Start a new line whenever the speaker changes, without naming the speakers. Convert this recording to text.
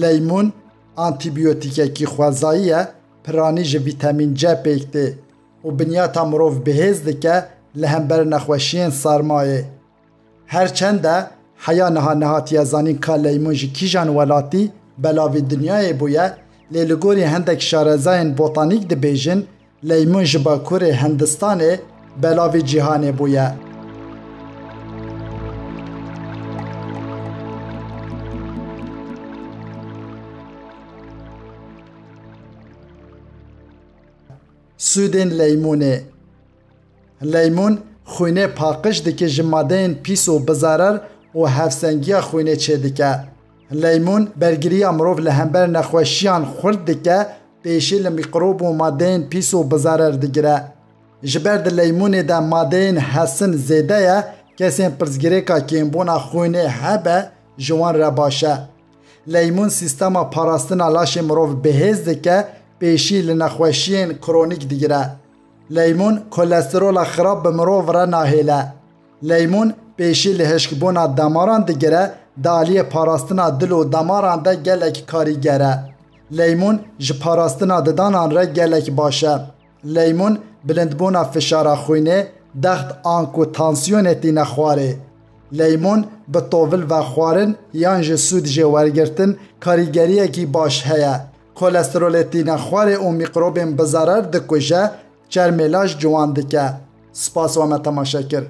لیمون آنتیبیوتیکه کی خوازاییه پرانی جه ویتامین ج پیکته و بنیاتا مروف بهز دکه لهمبر نخوشین سرمایه. هرچنده حیا نهاتیه زانین که لیمون جه کیجان ولاتی بلاوی دنیای بویه لیلگوری هندک شارزاین بوتانیک ده بیجن لیمون جه باکور هندستانه بلاوی جهانه بویه. سودین لیمونه لیمون خوینه پاقش دکه جمادین پیس و بزرر و هفسنگی خوینه چه دکه. لیمون برگری امروف لهمبر نخوشیان خورد دکه پیشی لمیکروب و مادین پیس و بزرر دگره. جبرد لیمون ده مادین حسن زیده یا کسین پرزگیره که کمبونا خوینه هبه جوان را باشه. لیمون سیستم پاراستن علاش مروف بهز دکه پیشی لنخوشین کرونیک دیگره. لیمون کلسترول خراب به مروف را ناهیله. لیمون پیشی لحشکبونا دماران دیگره دالی پاراستنا دل و دماران ده گلک کاریگره. لیمون ج پاراستنا ددانان را گلک باشه. لیمون بلندبونا فشار خوینه دخت آنکو تانسیون تی نخواره. لیمون به طول و خوارن یان ج سود ج ورگرتن کاریگریه کی باش هیا. کلسترول تی نخواره و میکروبین بزرر دکوژه چرملاش جوان دکه. سپاس و تماشاکر.